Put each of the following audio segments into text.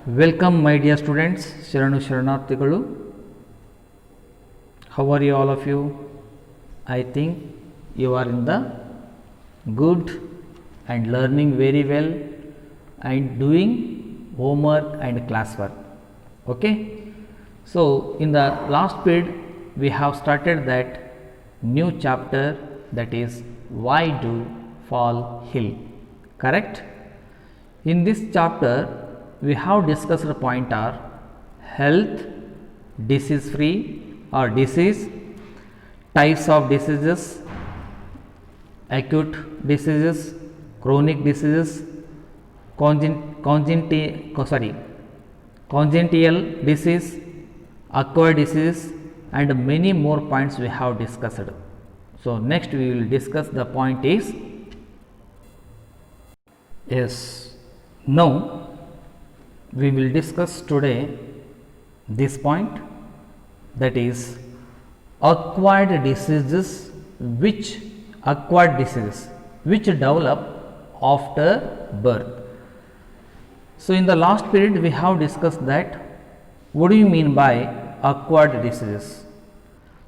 Welcome, my dear students. Sharanu Sharanarthigalu. How are you, all of you? I think you are in the good and learning very well and doing homework and classwork. Okay. So, in the last period, we have started that new chapter, that is why do fall hill. Correct? In this chapter, we have discussed the point are health, disease free or disease, types of diseases, acute diseases, chronic diseases, congenital disease, acquired disease, and many more points we have discussed. So, next we will discuss the point is yes. Now, we will discuss today this point, that is acquired diseases which develop after birth. So, in the last period we have discussed that what do you mean by acquired diseases.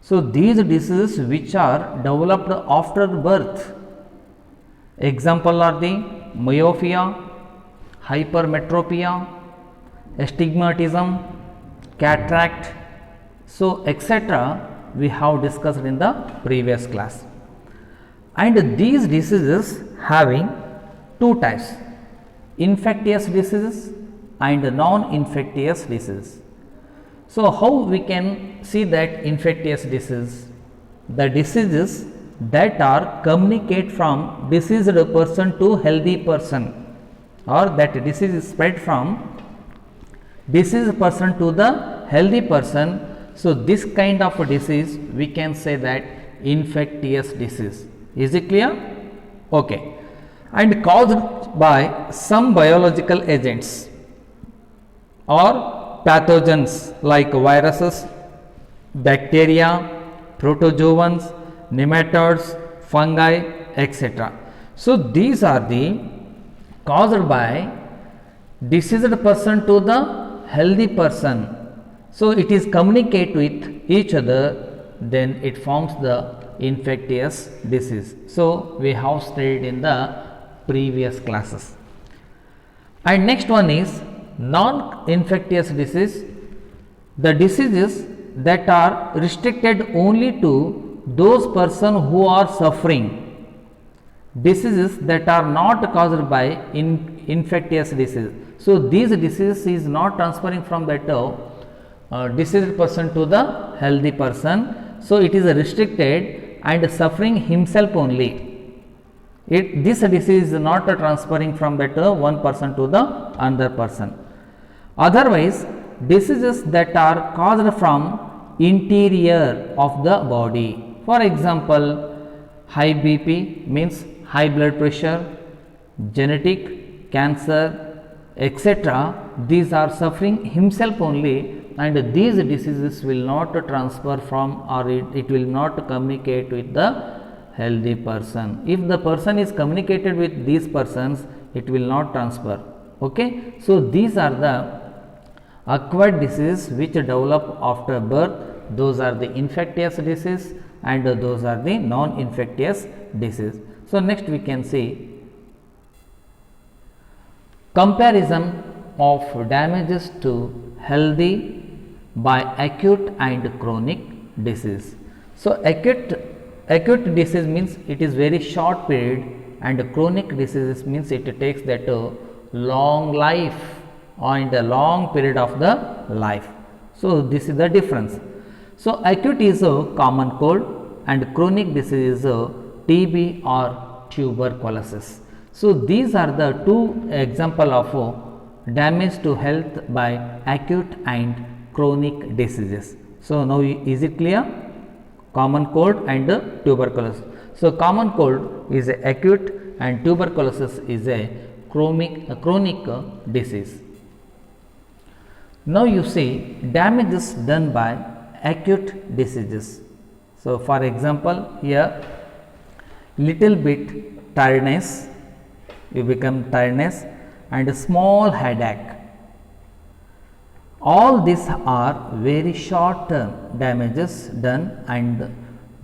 So, these diseases which are developed after birth, example are the myopia, hypermetropia, astigmatism, cataract, so etc. we have discussed in the previous class. And these diseases having two types, infectious diseases and non-infectious diseases. So, how we can see that infectious disease? The diseases that are communicate from diseased person to healthy person, or that disease is spread from diseased person to the healthy person. So, this kind of a disease we can say that infectious disease. Is it clear? Okay. And caused by some biological agents or pathogens like viruses, bacteria, protozoans, nematodes, fungi, etc. So, these are the caused by diseased person to the healthy person. So, it is communicate with each other, then it forms the infectious disease. So, we have studied in the previous classes. And next one is non-infectious disease, the diseases that are restricted only to those person who are suffering, diseases that are not caused by infectious disease. So, these diseases is not transferring from that diseased person to the healthy person. So, it is restricted and suffering himself only. This disease is not transferring from that one person to the another person. Otherwise, diseases that are caused from interior of the body. For example, high BP means high blood pressure, genetic, cancer, etc. These are suffering himself only, and these diseases will not transfer from, or it will not communicate with the healthy person. If the person is communicated with these persons, it will not transfer. Okay. So, these are the acquired diseases which develop after birth. Those are the infectious disease and those are the non-infectious disease. So, next we can see comparison of damages to healthy by acute and chronic disease. So, acute disease means it is very short period, and chronic diseases means it takes that long life and a long period of the life. So, this is the difference. So, acute is a common cold and chronic disease is a TB or tuberculosis. So, these are the two example of damage to health by acute and chronic diseases. So, now is it clear? Common cold and tuberculosis. So, common cold is a acute and tuberculosis is a chronic disease. Now, you see damages done by acute diseases. So, for example, here little bit tiredness, you become tiredness and a small headache, All these are very short term damages done and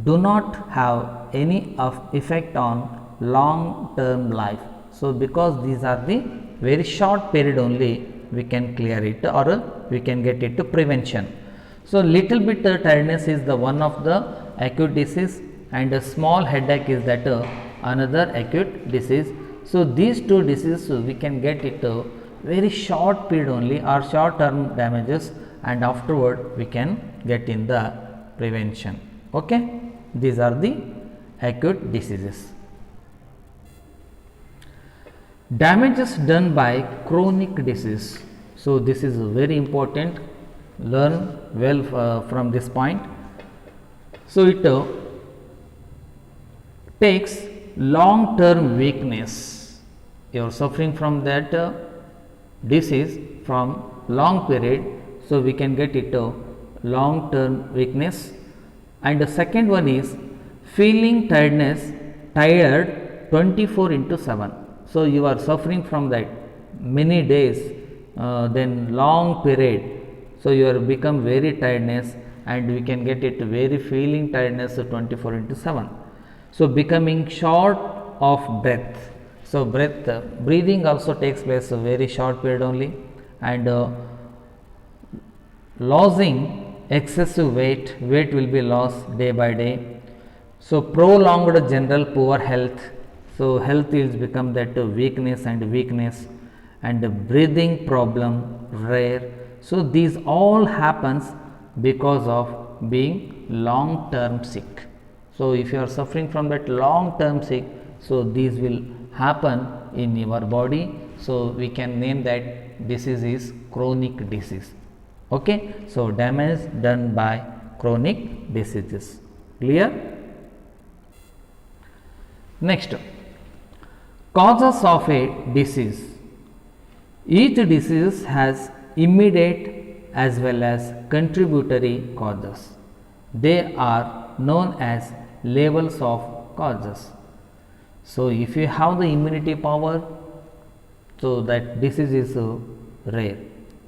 do not have any effect on long term life. So, because these are the very short period only, we can clear it or we can get it to prevention. So, little bit tiredness is the one of the acute disease, and a small headache is that another acute disease. So, these two diseases we can get it very short period only or short term damages, and afterward we can get in the prevention. Okay, these are the acute diseases. Damages done by chronic disease. So, this is very important, learn well from this point. So, it takes long term weakness. You are suffering from that disease from long period. So, we can get it long term weakness. And the second one is feeling tiredness, tired 24/7. So, you are suffering from that many days, then long period. So, you are become very tiredness, and we can get it very feeling tiredness 24/7. So, becoming short of breath. So, breathing also takes place a very short period only, and losing excessive weight will be lost day by day. So, prolonged general poor health. So, health is become that weakness, and breathing problem rare. So, these all happens because of being long term sick. So, if you are suffering from that long term sick, so these will happen in your body. So, we can name that disease is chronic disease. Okay. So, damage done by chronic diseases. Clear? Next, causes of a disease. Each disease has immediate as well as contributory causes. They are known as levels of causes. So, if you have the immunity power, so that disease is rare.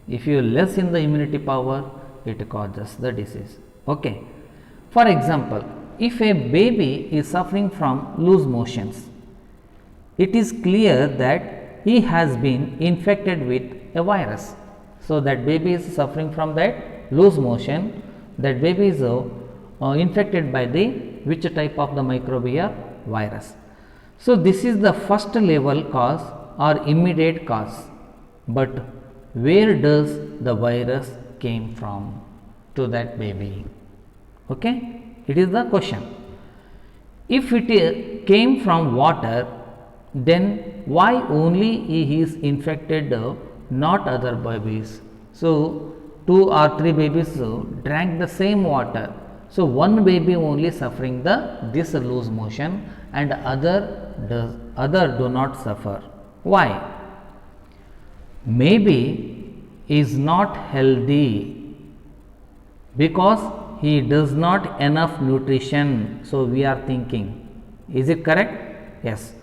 If you less in the immunity power, it causes the disease. Okay. For example, if a baby is suffering from loose motions, it is clear that he has been infected with a virus. So, that baby is suffering from that loose motion, that baby is infected by the which type of the microbial virus. So, this is the first level cause or immediate cause, but where does the virus came from to that baby? Okay, it is the question. If it came from water, then why only he is infected, not other babies? So, 2 or 3 babies drank the same water. So, one baby only suffering this loose motion, and other do not suffer. Why? Maybe is not healthy because he does not enough nutrition. So, we are thinking, is it correct? Yes.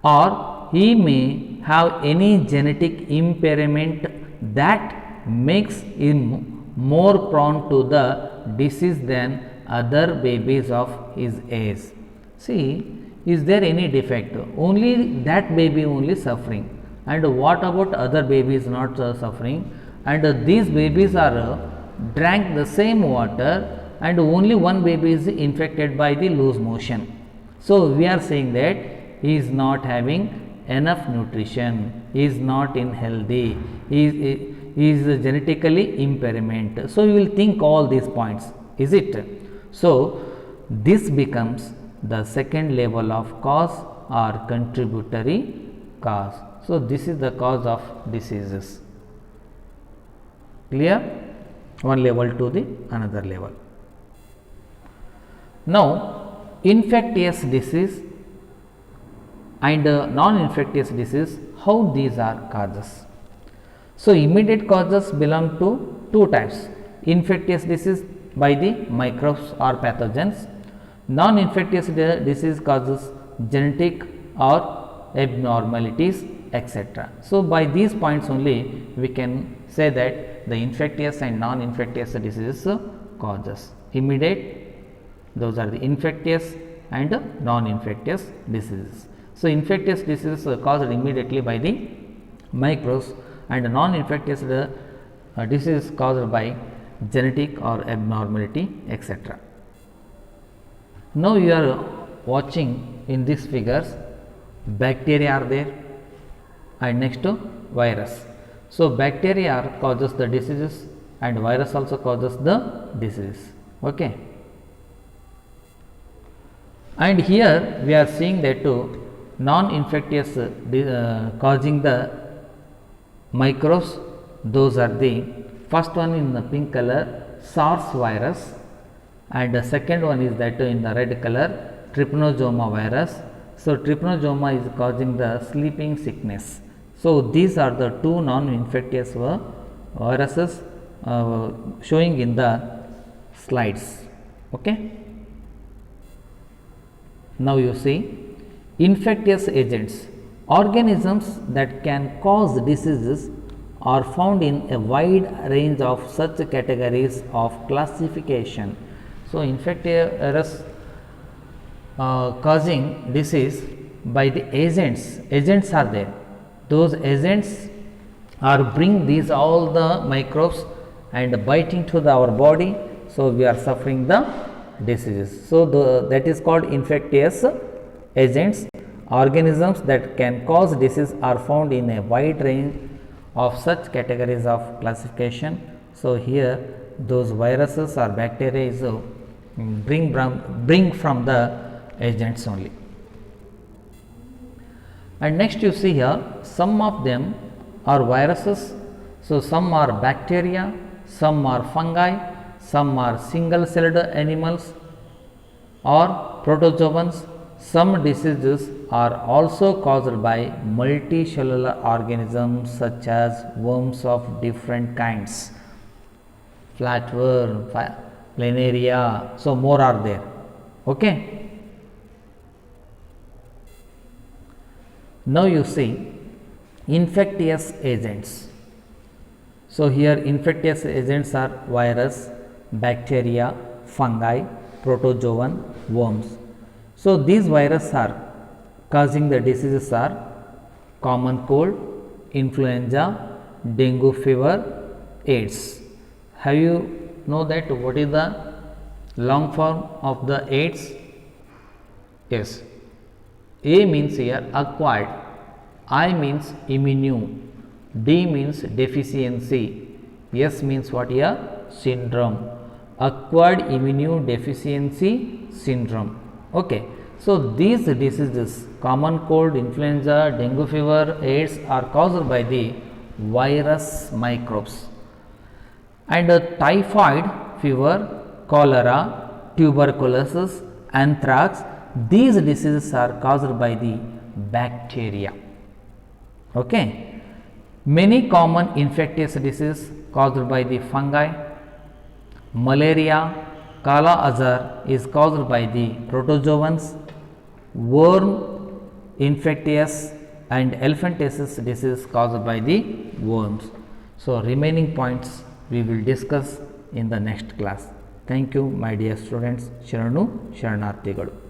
Or he may have any genetic impairment that makes him more prone to the disease than other babies of his age. See, is there any defect? Only that baby only suffering, and what about other babies not suffering? And these babies are drank the same water, and only one baby is infected by the loose motion. So, we are saying that he is not having enough nutrition, he is not in healthy, he is genetically impairment. So, you will think all these points, is it? So, this becomes the second level of cause or contributory cause. So, this is the cause of diseases. Clear? One level to the another level. Now, infectious disease and non-infectious disease, how these are causes? So, immediate causes belong to two types: infectious disease by the microbes or pathogens. Non-infectious disease causes genetic or abnormalities etc. So, by these points only we can say that the infectious and non-infectious diseases causes. Immediate, those are the infectious and non-infectious diseases. So, infectious diseases are caused immediately by the microbes, and non-infectious disease caused by genetic or abnormality, etc. Now, you are watching in these figures, bacteria are there and next to virus. So, bacteria causes the diseases and virus also causes the disease. Okay. And here we are seeing that non-infectious causing the microbes, those are the first one in the pink color, SARS virus, and the second one is that in the red color, trypanosoma virus. So, trypanosoma is causing the sleeping sickness. So, these are the two non-infectious viruses showing in the slides. Okay. Now, you see infectious agents. Organisms that can cause diseases are found in a wide range of such categories of classification. So, infectious causing disease by the agents are there. Those agents are bring these all the microbes and biting to our body. So, we are suffering the diseases. So, that is called infectious agents. Organisms that can cause disease are found in a wide range of such categories of classification. So, here those viruses or bacteria is bring from the agents only. And next you see here, some of them are viruses. So, some are bacteria, some are fungi, some are single celled animals or protozoans. Some diseases are also caused by multicellular organisms such as worms of different kinds, flatworm, planaria. So, more are there. Okay. Now, you see infectious agents. So, here infectious agents are virus, bacteria, fungi, protozoan, worms. So, these viruses are causing the diseases are common cold, influenza, dengue fever, AIDS. Have you know that what is the long form of the AIDS? Yes. A means here acquired, I means immune, D means deficiency, S means what here? Syndrome. Acquired immune deficiency syndrome. Okay. So, these diseases, common cold, influenza, dengue fever, AIDS are caused by the virus microbes. And typhoid fever, cholera, tuberculosis, anthrax, these diseases are caused by the bacteria. Okay. Many common infectious diseases caused by the fungi. Malaria, Kala Azar is caused by the protozoans. Worm infectious and elephantiasis disease caused by the worms. So, remaining points we will discuss in the next class. Thank you, my dear students. Sharanu Sharanarthigalu.